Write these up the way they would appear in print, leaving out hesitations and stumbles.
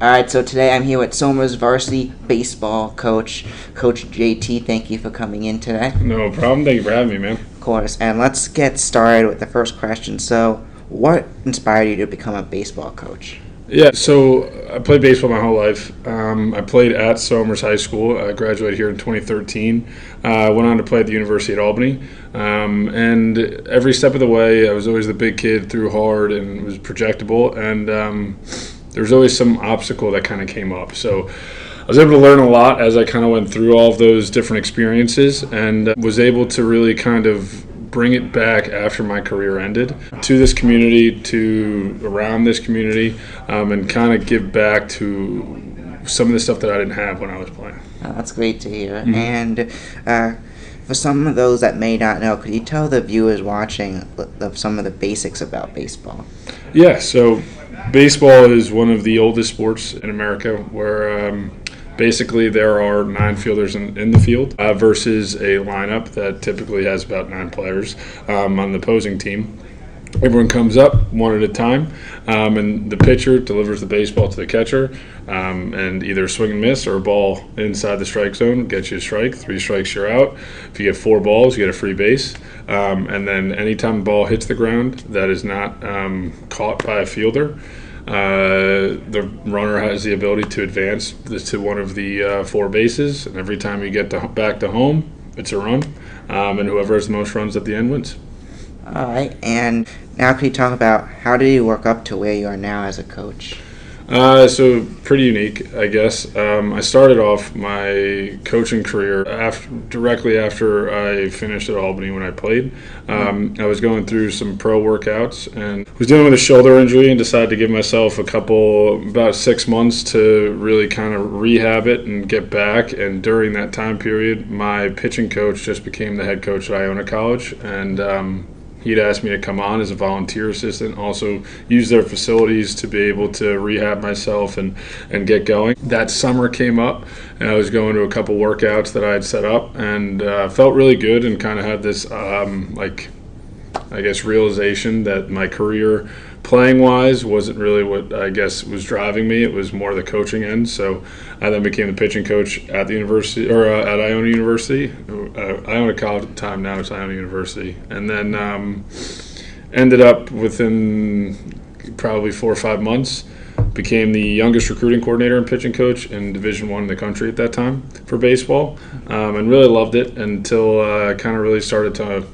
All right, so today I'm here with Somers Varsity baseball coach, Coach JT. Thank you for coming in today. No problem. Thank you for having me, man. Of course, and let's get started with the first question. So, what inspired you to become a baseball coach? Yeah, so I played baseball my whole life. I played at Somers High School. I graduated here in 2013. Went on to play at the University at Albany. And every step of the way, I was always the big kid, threw hard, and was projectable. And there was always some obstacle that kind of came up. So I was able to learn a lot as I kind of went through all of those different experiences and was able to really kind of bring it back after my career ended to this community, to around this community, and kind of give back to some of the stuff that I didn't have when I was playing. Oh, that's great to hear. Mm-hmm. And for some of those that may not know, could you tell the viewers watching some of the basics about baseball? Yeah, so baseball is one of the oldest sports in America where basically there are 9 fielders in the field versus a lineup that typically has about 9 players on the opposing team. Everyone comes up one at a time, and the pitcher delivers the baseball to the catcher, and either swing and miss or a ball inside the strike zone gets you a strike. 3 strikes, you're out. If you get 4 balls, you get a free base. And then anytime the ball hits the ground that is not caught by a fielder, the runner has the ability to advance to one of the 4 bases, and every time you get back to home, it's a run, and whoever has the most runs at the end wins. All right, and now can you talk about how did you work up to where you are now as a coach? So pretty unique, I guess. I started off my coaching career directly after I finished at Albany when I played. I was going through some pro workouts and was dealing with a shoulder injury and decided to give myself about 6 months to really kind of rehab it and get back. And during that time period, my pitching coach just became the head coach at Iona College, and he'd asked me to come on as a volunteer assistant, also use their facilities to be able to rehab myself and get going. That summer came up, and I was going to a couple workouts that I had set up, and felt really good and kind of had this, realization that my career playing-wise wasn't really what I guess was driving me. It was more the coaching end. So I then became the pitching coach at the university, or at Iona University. Iona College at the time, now it's Iona University. And then ended up within probably 4 or 5 months, became the youngest recruiting coordinator and pitching coach in Division I in the country at that time for baseball, and really loved it until I kind of really started to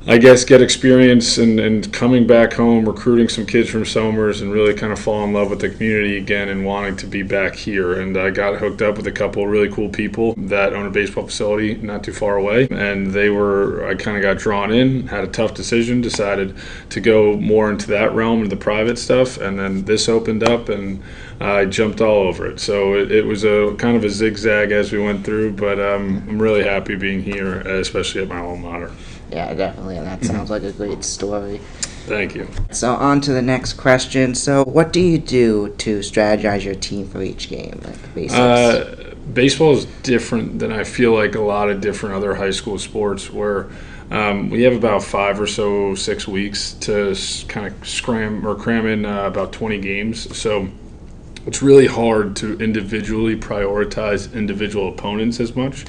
get experience and coming back home, recruiting some kids from Somers, and really kind of fall in love with the community again and wanting to be back here. And I got hooked up with a couple of really cool people that own a baseball facility not too far away. And I kind of got drawn in, had a tough decision, decided to go more into that realm, into the private stuff. And then this opened up and I jumped all over it. So it was a kind of a zigzag as we went through, but I'm really happy being here, especially at my alma mater. Yeah, definitely, and that sounds like a great story. Thank you. So on to the next question. So what do you do to strategize your team for each game? Like the basics? Baseball is different than I feel like a lot of different other high school sports where we have about 5 or so 6 weeks to kind of cram in about 20 games. So it's really hard to individually prioritize individual opponents as much.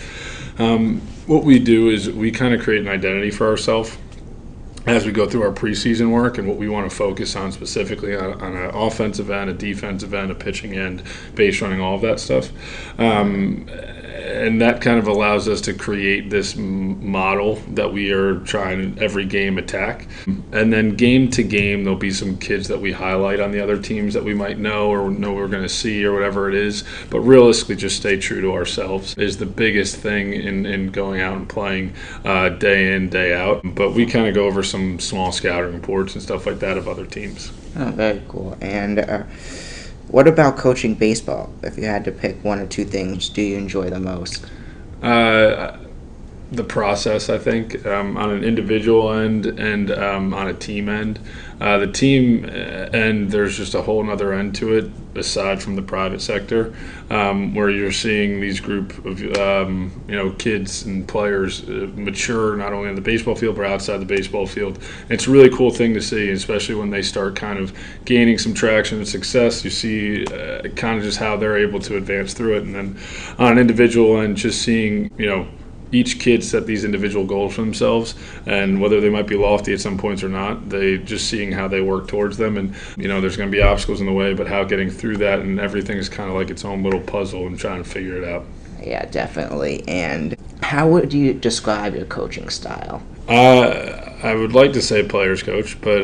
What we do is we kind of create an identity for ourselves as we go through our preseason work and what we want to focus on specifically on an offensive end, a defensive end, a pitching end, base running, all of that stuff. And that kind of allows us to create this model that we are trying every game attack. And then game to game, there'll be some kids that we highlight on the other teams that we might know or know we're going to see or whatever it is. But realistically, just stay true to ourselves is the biggest thing in going out and playing day in, day out. But we kind of go over some small scouting reports and stuff like that of other teams. Oh, very cool. And what about coaching baseball? If you had to pick 1 or 2 things, do you enjoy the most? the process, I think, on an individual end and on a team end. The team end, there's just a whole other end to it, aside from the private sector, where you're seeing these group of kids and players mature not only on the baseball field but outside the baseball field. And it's a really cool thing to see, especially when they start kind of gaining some traction and success. You see kind of just how they're able to advance through it, and then on an individual end, just seeing each kid set these individual goals for themselves, and whether they might be lofty at some points or not, they just seeing how they work towards them. And there's going to be obstacles in the way, but how getting through that, and everything is kind of like its own little puzzle and trying to figure it out. Yeah, definitely. And how would you describe your coaching style? I would like to say players coach, but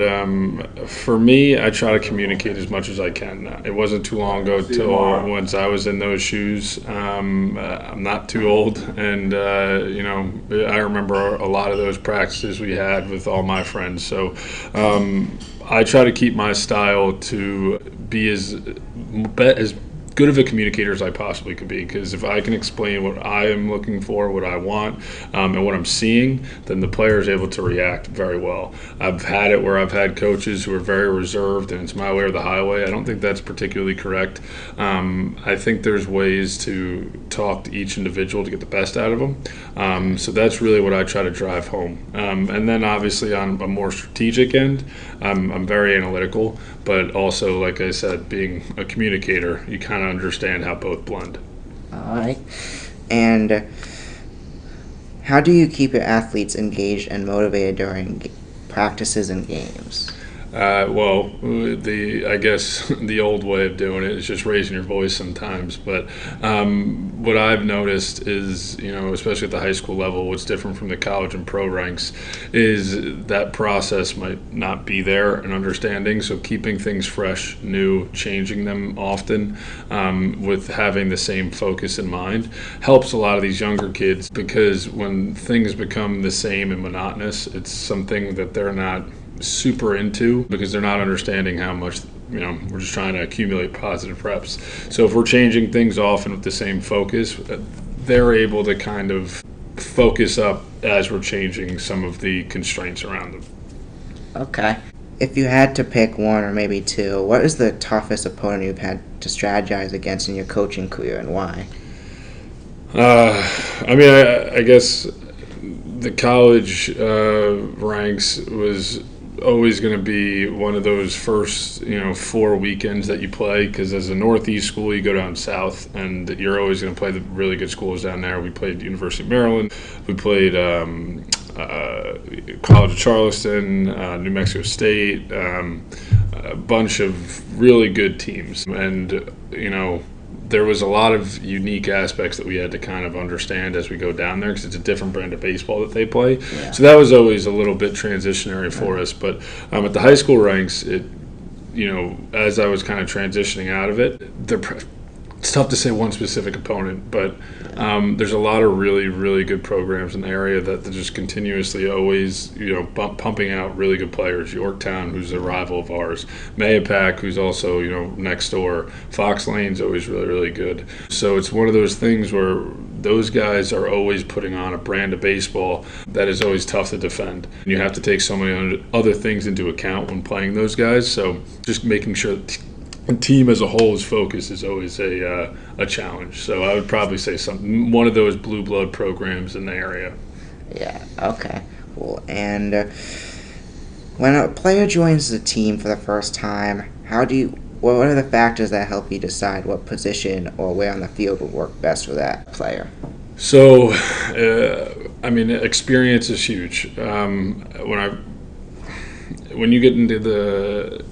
for me, I try to communicate as much as I can. It wasn't too long ago till once I was in those shoes. I'm not too old, and I remember a lot of those practices we had with all my friends. So I try to keep my style to be as good of a communicator as I possibly could be, because if I can explain what I am looking for, what I want, and what I'm seeing, then the player is able to react very well. I've had it where I've had coaches who are very reserved and it's my way or the highway. I don't think that's particularly correct. I think there's ways to talk to each individual to get the best out of them. So that's really what I try to drive home. And then obviously on a more strategic end, I'm very analytical, but also, like I said, being a communicator, you kind of understand how both blend. All right. And how do you keep your athletes engaged and motivated during practices and games? I guess the old way of doing it is just raising your voice sometimes. But what I've noticed is, especially at the high school level, what's different from the college and pro ranks is that process might not be there and understanding. So keeping things fresh, new, changing them often, with having the same focus in mind helps a lot of these younger kids, because when things become the same and monotonous, it's something that they're not super into, because they're not understanding how much we're just trying to accumulate positive reps. So if we're changing things often with the same focus, they're able to kind of focus up as we're changing some of the constraints around them. Okay. If you had to pick one or maybe two, what is the toughest opponent you've had to strategize against in your coaching career, and why? I guess the college ranks was always going to be one of those first 4 weekends that you play, because as a Northeast school you go down south and you're always going to play the really good schools down there. We played University of Maryland, we played College of Charleston, New Mexico State, a bunch of really good teams, and there was a lot of unique aspects that we had to kind of understand as we go down there, because it's a different brand of baseball that they play. Yeah. So that was always a little bit transitionary for us. But at the high school ranks, as I was kind of transitioning out of it, it's tough to say one specific opponent, but there's a lot of really, really good programs in the area that they're just continuously always, pumping out really good players. Yorktown, who's a rival of ours, Mayapack, who's also, next door. Fox Lane's always really, really good. So it's one of those things where those guys are always putting on a brand of baseball that is always tough to defend. And you have to take so many other things into account when playing those guys. So just making sure the team as a whole's focus is always a challenge. So I would probably say one of those blue blood programs in the area. Yeah, okay, cool. And when a player joins the team for the first time, what are the factors that help you decide what position or where on the field would work best for that player? So, experience is huge. When you get into the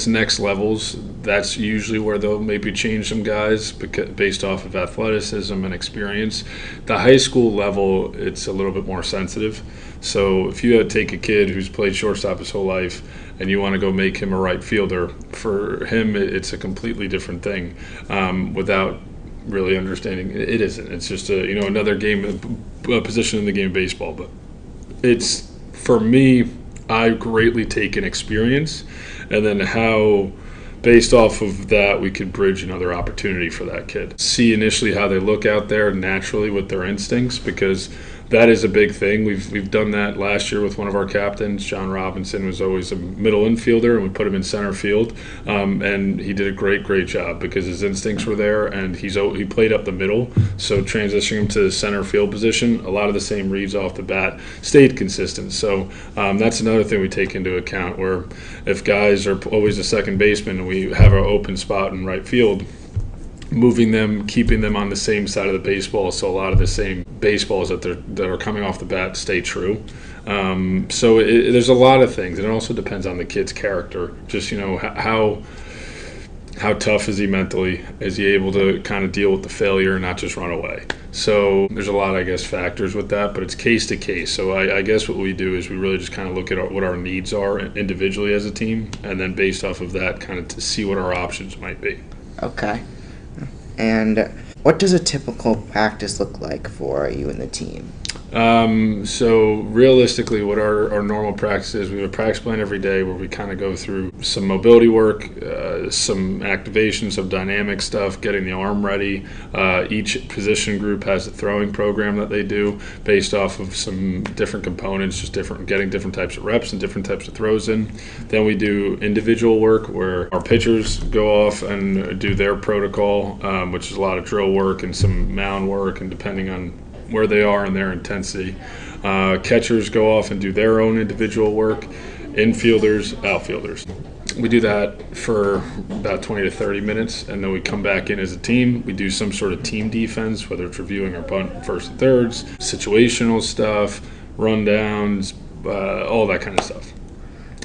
next levels, that's usually where they'll maybe change some guys based off of athleticism and experience. The high school level, it's a little bit more sensitive. So if you take a kid who's played shortstop his whole life and you want to go make him a right fielder, for him it's a completely different thing, without really understanding it isn't. It's just another game, a position in the game of baseball. But it's, for me, I greatly take an experience, and then how, based off of that, we could bridge another opportunity for that kid. See initially how they look out there naturally with their instincts, because that is a big thing. We've done that last year with one of our captains. John Robinson was always a middle infielder, and we put him in center field, and he did a great job because his instincts were there, and he played up the middle. So transitioning him to the center field position, a lot of the same reads off the bat stayed consistent. So that's another thing we take into account, where if guys are always a second baseman and we have an open spot in right field, moving them, keeping them on the same side of the baseball, so a lot of the same baseballs that are coming off the bat stay true. So there's a lot of things, and it also depends on the kid's character. Just how tough is he mentally? Is he able to kind of deal with the failure and not just run away? So there's a lot, I guess, factors with that, but it's case to case. So I guess what we do is we really just kind of look at what our needs are individually as a team, and then based off of that, kind of to see what our options might be. Okay. And what does a typical practice look like for you and the team? So realistically, what our normal practice is, we have a practice plan every day where we kind of go through some mobility work, some activation, some dynamic stuff, getting the arm ready. Each position group has a throwing program that they do based off of some different components, just getting different types of reps and different types of throws in. Then we do individual work where our pitchers go off and do their protocol, which is a lot of drill work and some mound work, and depending on where they are in their intensity. Catchers go off and do their own individual work. Infielders, outfielders. We do that for about 20 to 30 minutes, and then we come back in as a team. We do some sort of team defense, whether it's reviewing our bunt first and thirds, situational stuff, rundowns, all that kind of stuff.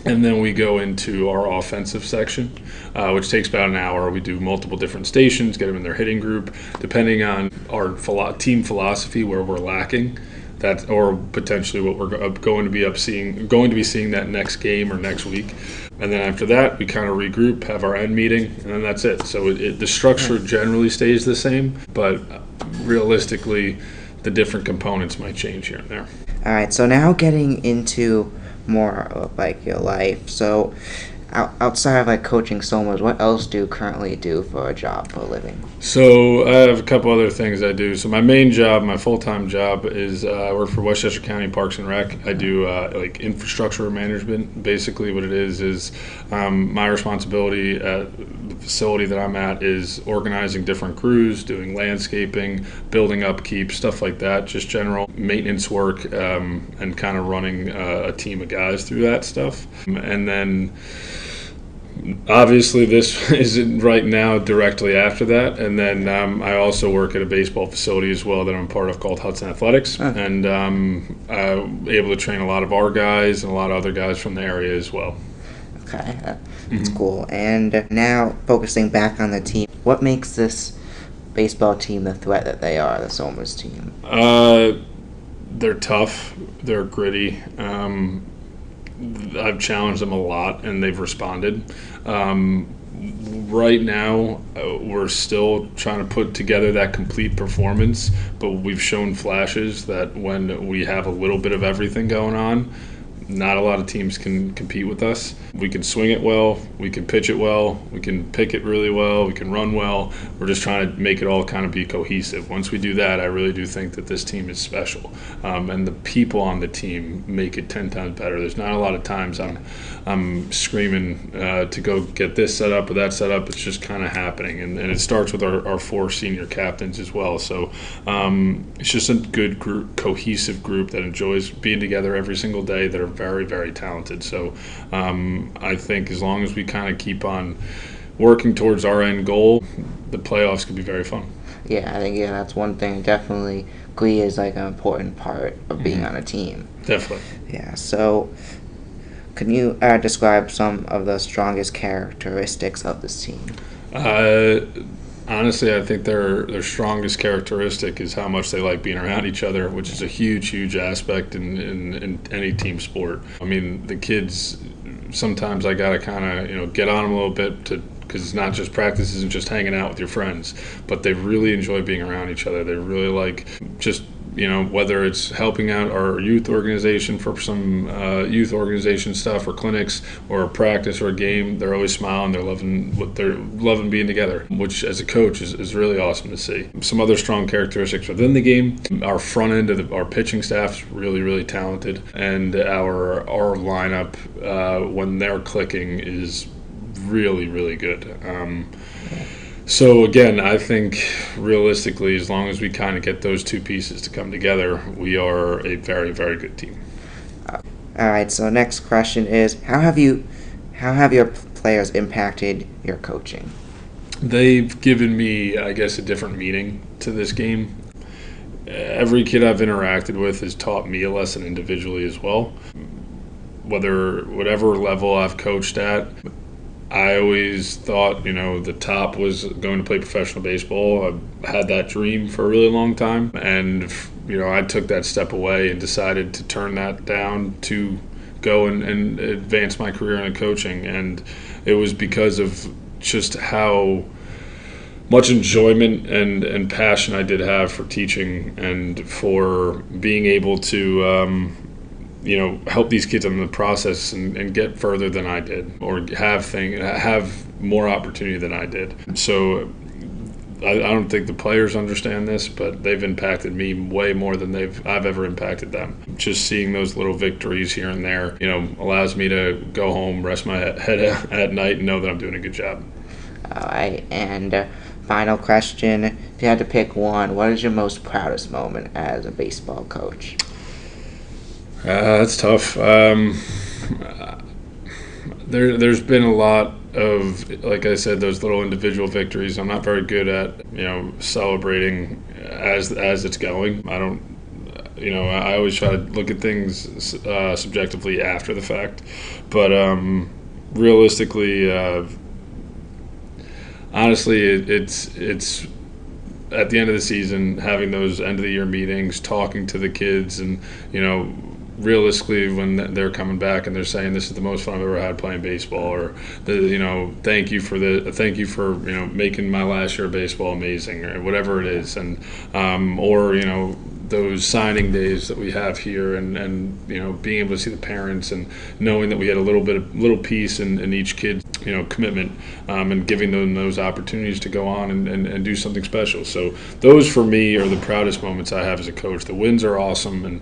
And then we go into our offensive section, which takes about an hour. We do multiple different stations, get them in their hitting group, depending on our team philosophy, where we're lacking, that or potentially what we're going to be seeing that next game or next week. And then after that, we kind of regroup, have our end meeting, and then that's it. So the structure generally stays the same, but realistically, the different components might change here and there. All right, so now getting into more of like your life. So outside of like coaching solos, what else do you currently do for a job, for a living? So I have a couple other things I do. So my main job, my full-time job, is I work for Westchester County Parks and Rec. I do like infrastructure management. Basically what it is my responsibility at the facility that I'm at is organizing different crews, doing landscaping, building upkeep, stuff like that, just general maintenance work, and kind of running a team of guys through that stuff. And then obviously this isn't right now directly after that, and then I also work at a baseball facility as well that I'm part of called Hudson Athletics, and I'm able to train a lot of our guys and a lot of other guys from the area as well. Okay, that's cool. And now focusing back on the team, what makes this baseball team the threat that they are, the Somers team? They're tough, they're gritty. I've challenged them a lot, and they've responded. Right now, we're still trying to put together that complete performance, but we've shown flashes that when we have a little bit of everything going on, not a lot of teams can compete with us. We can swing it well, we can pitch it well, we can pick it really well, we can run well. We're just trying to make it all kind of be cohesive. Once we do that, I really do think that this team is special. And the people on the team make it 10 times better. There's not a lot of times I'm screaming to go get this set up or that set up. It's just kind of happening. And it starts with our 4 senior captains as well. So it's just a good group, cohesive group that enjoys being together every single day, that are very, very talented. So I think as long as we kind of keep on working towards our end goal, the playoffs could be very fun. Yeah, I think that's one thing. Definitely, glee is like an important part of being on a team. Definitely. Yeah. So, can you describe some of the strongest characteristics of this team? Honestly, I think their strongest characteristic is how much they like being around each other, which is a huge aspect in any team sport. I mean, the kids, sometimes I gotta kind of get on them a little bit because it's not just practice, isn't just hanging out with your friends, but they really enjoy being around each other. They really like just whether it's helping out our youth organization for some youth organization stuff or clinics or a practice or a game, they're always smiling. They're loving being together, which as a coach is really awesome to see. Some other strong characteristics within the game: our front end of our pitching staff's really, really talented, and our lineup when they're clicking is really, really good. So again, I think realistically, as long as we kind of get those two pieces to come together, we are a very, very good team. All right. So next question is, how have your players impacted your coaching? They've given me, I guess, a different meaning to this game. Every kid I've interacted with has taught me a lesson individually as well. Whatever level I've coached at, I always thought, the top was going to play professional baseball. I had that dream for a really long time. And, I took that step away and decided to turn that down to go and advance my career in coaching. And it was because of just how much enjoyment and passion I did have for teaching and for being able to help these kids in the process and get further than I did, or have more opportunity than I did. So I don't think the players understand this, but they've impacted me way more than I've ever impacted them. Just seeing those little victories here and there, allows me to go home, rest my head at night, and know that I'm doing a good job. All right, and final question: if you had to pick one, what is your most proudest moment as a baseball coach? That's tough. There's been a lot of, like I said, those little individual victories. I'm not very good at, celebrating as it's going. I don't, I always try to look at things subjectively after the fact. But realistically, honestly, it's at the end of the season, having those end of the year meetings, talking to the kids, and realistically, when they're coming back and they're saying this is the most fun I've ever had playing baseball, or thank you for making my last year of baseball amazing, or whatever it is, and or those signing days that we have here, and being able to see the parents and knowing that we had a little piece in each kid's commitment, and giving them those opportunities to go on and do something special. So those for me are the proudest moments I have as a coach. The wins are awesome, and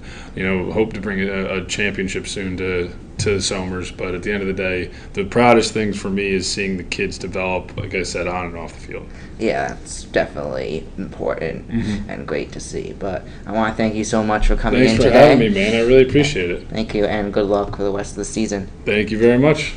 hope to bring a championship soon to the Somers. But at the end of the day, the proudest things for me is seeing the kids develop, like I said, on and off the field. Yeah, that's definitely important and great to see. But I want to thank you so much for coming in today. Thanks for having me, man. I really appreciate it. Thank you, and good luck for the rest of the season. Thank you very much.